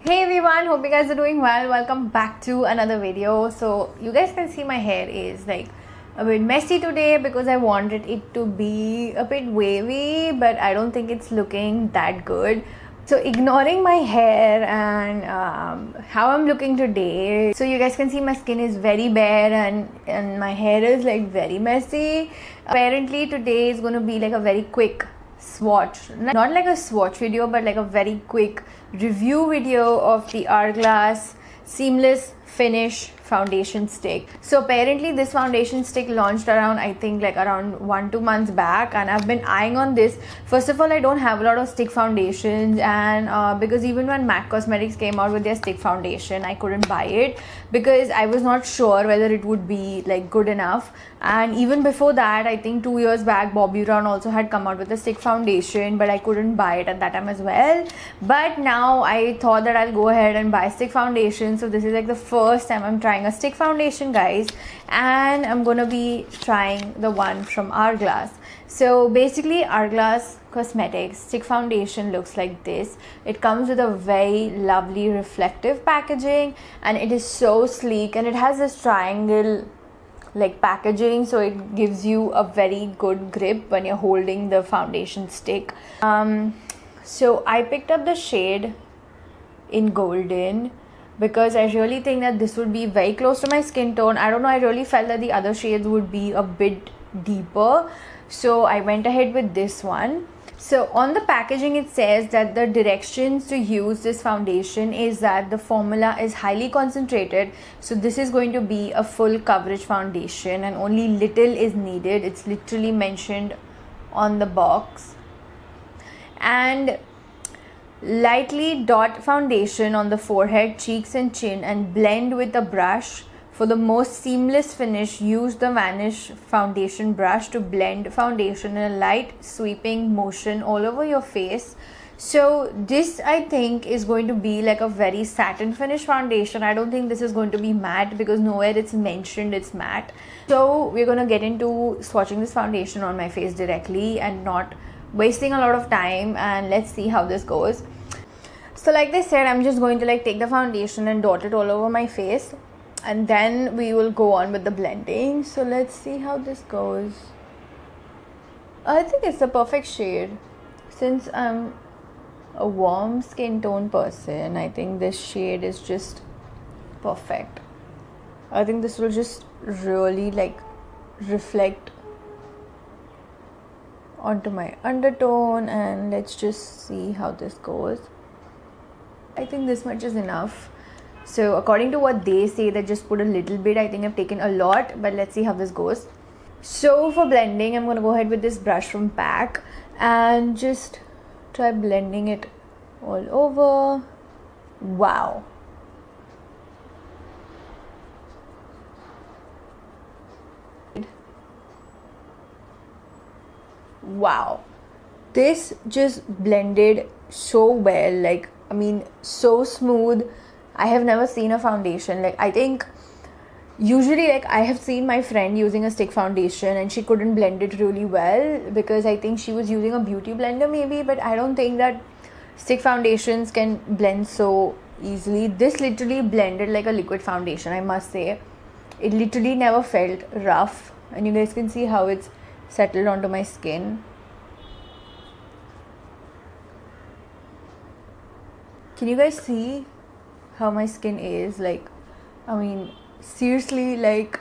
Hey everyone, hope you guys are doing well. Welcome back to another video. So you guys can see my hair is like a bit messy today because I wanted it to be a bit wavy, but I don't think it's looking that good. So ignoring my hair and how I'm looking today, so you guys can see my skin is very bare and my hair is like very messy. Apparently today is going to be like a very quick swatch, not like a swatch video but like a very quick review video of the Hourglass Seamless Finish foundation stick. So apparently this foundation stick launched around, I think like around 1-2 months back, and I've been eyeing on this. First of all, I don't have a lot of stick foundations, and because even when MAC Cosmetics came out with their stick foundation, I couldn't buy it because I was not sure whether it would be like good enough. And even before that, I think 2 years back, Bobbi Brown also had come out with a stick foundation, but I couldn't buy it at that time as well. But now I thought that I'll go ahead and buy stick foundation. So this is like the first time I'm trying a stick foundation, guys, and I'm gonna be trying the one from Hourglass. So basically, Hourglass Cosmetics stick foundation looks like this. It comes with a very lovely reflective packaging, and it is so sleek, and it has this triangle like packaging, so it gives you a very good grip when you're holding the foundation stick. So I picked up the shade in golden because I really think that this would be very close to my skin tone. I don't know, I really felt that the other shades would be a bit deeper, so I went ahead with this one. So on the packaging it says that the directions to use this foundation is that the formula is highly concentrated, so this is going to be a full coverage foundation and only little is needed. It's literally mentioned on the box. And lightly dot foundation on the forehead, cheeks and chin, and blend with a brush. For the most seamless finish, use the Vanish foundation brush to blend foundation in a light sweeping motion all over your face. So this, I think, is going to be like a very satin finish foundation. I don't think this is going to be matte because nowhere it's mentioned it's matte. So we're going to get into swatching this foundation on my face directly and not wasting a lot of time, and let's see how this goes. So like they said, I'm just going to like take the foundation and dot it all over my face, and then we will go on with the blending. So let's see how this goes. I think it's the perfect shade. Since I'm a warm skin tone person, I think this shade is just perfect. I think this will just really like reflect onto my undertone, and let's just see how this goes. I think this much is enough. So according to what they say, that just put a little bit. I think I've taken a lot, but let's see how this goes. So for blending, I'm going to go ahead with this brush from PAC and just try blending it all over. Wow. Wow. This just blended so well. Like, I mean, so smooth. I have never seen a foundation like, I think usually like I have seen my friend using a stick foundation and she couldn't blend it really well because I think she was using a beauty blender maybe, but I don't think that stick foundations can blend so easily. This literally blended like a liquid foundation, I must say. It literally never felt rough, and you guys can see how it's settled onto my skin. Can you guys see how my skin is? Like, I mean, seriously, like,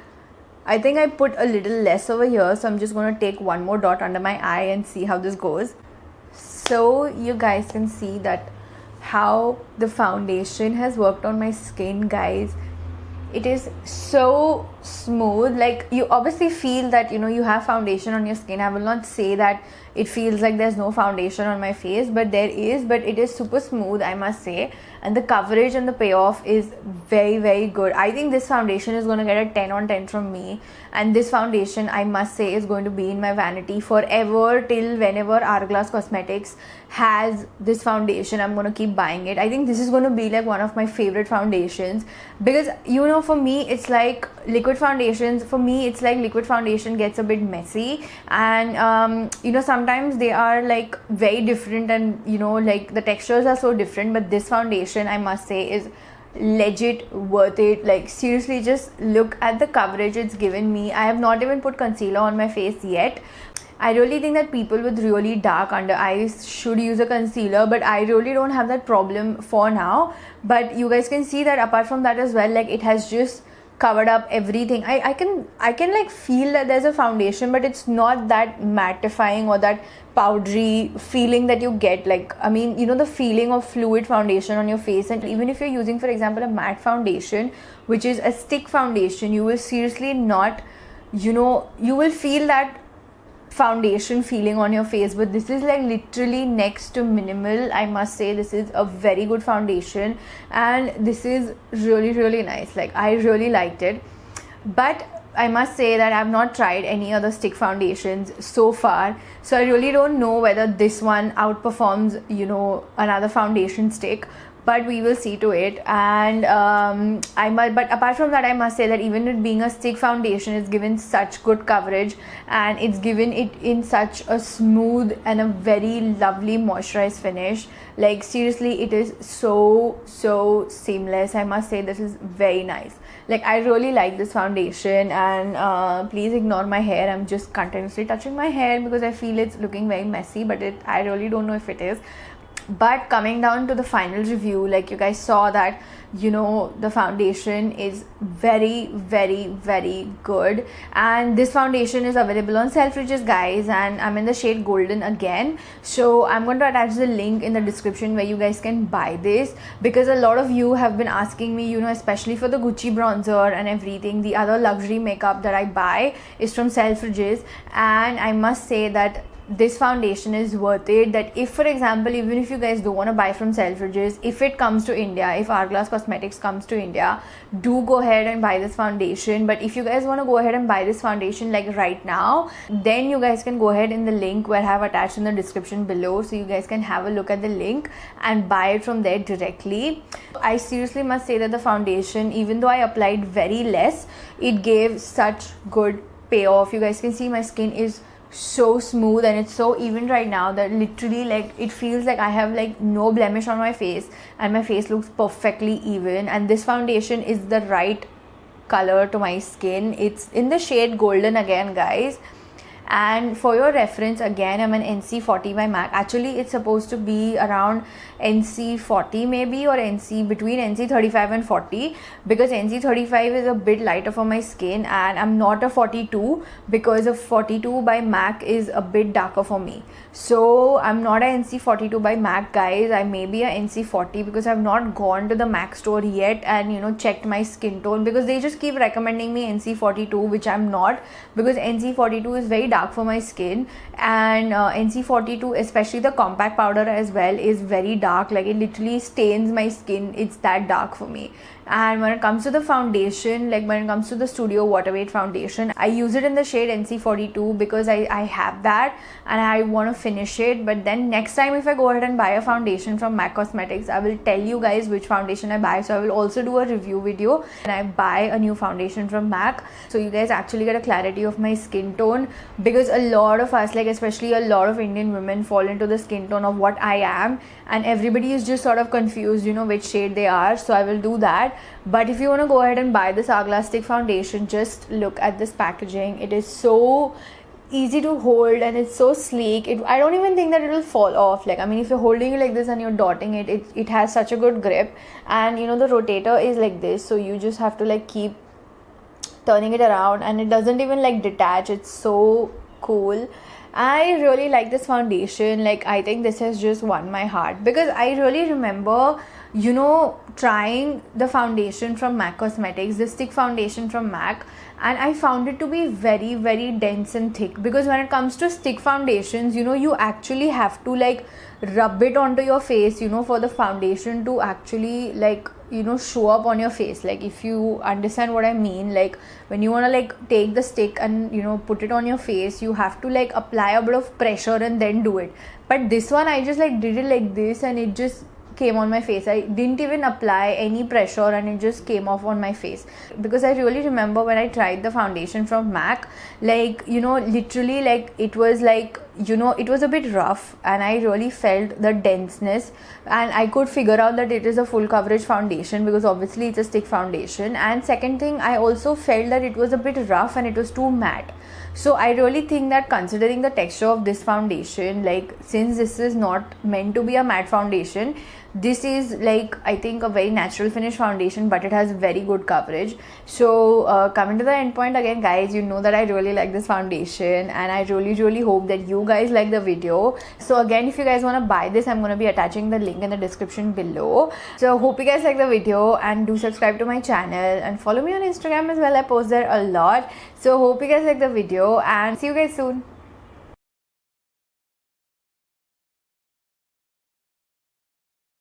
I think I put a little less over here, so I'm just going to take one more dot under my eye and see how this goes. So you guys can see that how the foundation has worked on my skin, guys. It is so smooth. Like, you obviously feel that, you know, you have foundation on your skin. I will not say that it feels like there's no foundation on my face, but there is, but it is super smooth, I must say. And the coverage and the payoff is very, very good. I think this foundation is going to get a 10 on 10 from me. And this foundation, I must say, is going to be in my vanity forever till whenever Hourglass Cosmetics has this foundation. I'm going to keep buying it. I think this is going to be like one of my favorite foundations because, you know, for me, it's like liquid liquid foundations, for me it's like liquid foundation gets a bit messy, and you know, sometimes they are like very different, and you know, like the textures are so different. But this foundation, I must say, is legit worth it. Like seriously, just look at the coverage it's given me. I have not even put concealer on my face yet. I really think that people with really dark under eyes should use a concealer, but I really don't have that problem for now. But you guys can see that apart from that as well, like it has just covered up everything. I can like feel that there's a foundation, but it's not that mattifying or that powdery feeling that you get. Like, I mean, you know, the feeling of fluid foundation on your face. And even if you're using, for example, a matte foundation, which is a stick foundation, you will seriously not, you know, you will feel that foundation feeling on your face. But this is like literally next to minimal. I must say this is a very good foundation, and this is really nice. Like I really liked it. But I must say that I've not tried any other stick foundations so far, so I really don't know whether this one outperforms, you know, another foundation stick. But we will see to it. And but apart from that, I must say that even it being a stick foundation, it's given such good coverage, and it's given it in such a smooth and a very lovely moisturized finish. Like seriously, it is so seamless. I must say this is very nice. Like I really like this foundation. And please ignore my hair. I'm just continuously touching my hair because I feel it's looking very messy, but I really don't know if it is. But coming down to the final review, like you guys saw that, you know, the foundation is very good. And this foundation is available on Selfridges, guys, and I'm in the shade golden again. So I'm going to attach the link in the description where you guys can buy this, because a lot of you have been asking me, you know, especially for the Gucci bronzer and everything, the other luxury makeup that I buy is from Selfridges. And I must say that this foundation is worth it. That if, for example, even if you guys don't want to buy from Selfridges, if it comes to India, if Hourglass Cosmetics comes to India, do go ahead and buy this foundation. But if you guys want to go ahead and buy this foundation like right now, then you guys can go ahead in the link where I have attached in the description below, so you guys can have a look at the link and buy it from there directly. I seriously must say that the foundation, even though I applied very less, it gave such good payoff. You guys can see my skin is so smooth and it's so even right now that literally, like, it feels like I have like no blemish on my face and my face looks perfectly even. And this foundation is the right color to my skin. It's in the shade golden again, guys. And for your reference, again, I'm an NC40 by MAC. Actually, it's supposed to be around NC40 maybe, or between NC35 and 40, because NC35 is a bit lighter for my skin, and I'm not a 42 because a 42 by MAC is a bit darker for me. So I'm not a NC42 by MAC, guys. I may be a NC40 because I've not gone to the MAC store yet and, you know, checked my skin tone, because they just keep recommending me NC42, which I'm not, because NC42 is very dark for my skin. And NC42, especially the compact powder as well, is very dark. Like, it literally stains my skin. It's that dark for me. And when it comes to the foundation, like when it comes to the Studio Water Weight foundation, I use it in the shade NC42 because I have that and I want to finish it. But then next time if I go ahead and buy a foundation from MAC Cosmetics, I will tell you guys which foundation I buy. So I will also do a review video and I buy a new foundation from MAC, so you guys actually get a clarity of my skin tone, because a lot of us, like especially a lot of Indian women, fall into the skin tone of what I am, and everybody is just sort of confused, you know, which shade they are. So I will do that. But if you want to go ahead and buy this Hourglass stick foundation, just look at this packaging. It is so easy to hold and it's so sleek. I don't even think that it will fall off. Like, I mean, if you're holding it like this and you're dotting it, it has such a good grip. And you know, the rotator is like this, so you just have to like keep turning it around and it doesn't even like detach. It's so cool. I really like this foundation. Like, I think this has just won my heart, because I really remember, you know, trying the foundation from MAC Cosmetics, the stick foundation from MAC, and I found it to be very dense and thick. Because when it comes to stick foundations, you know, you actually have to like rub it onto your face, you know, for the foundation to actually like, you know, show up on your face. Like, if you understand what I mean, like when you want to like take the stick and, you know, put it on your face, you have to like apply a bit of pressure and then do it. But this one, I just like did it like this and it just came on my face. I didn't even apply any pressure and it just came off on my face. Because I really remember when I tried the foundation from MAC, like, you know, literally, like, it was like, you know, it was a bit rough and I really felt the denseness, and I could figure out that it is a full coverage foundation because obviously it's a stick foundation. And second thing, I also felt that it was a bit rough and it was too matte. So I really think that considering the texture of this foundation, like, since this is not meant to be a matte foundation, this is like, I think, a very natural finish foundation, but it has very good coverage. So coming to the end point again, guys, you know that I really like this foundation and I really hope that you guys like the video. So again, if you guys want to buy this, I'm going to be attaching the link in the description below. So hope you guys like the video and do subscribe to my channel and follow me on Instagram as well. I post there a lot. So hope you guys like the video and see you guys soon.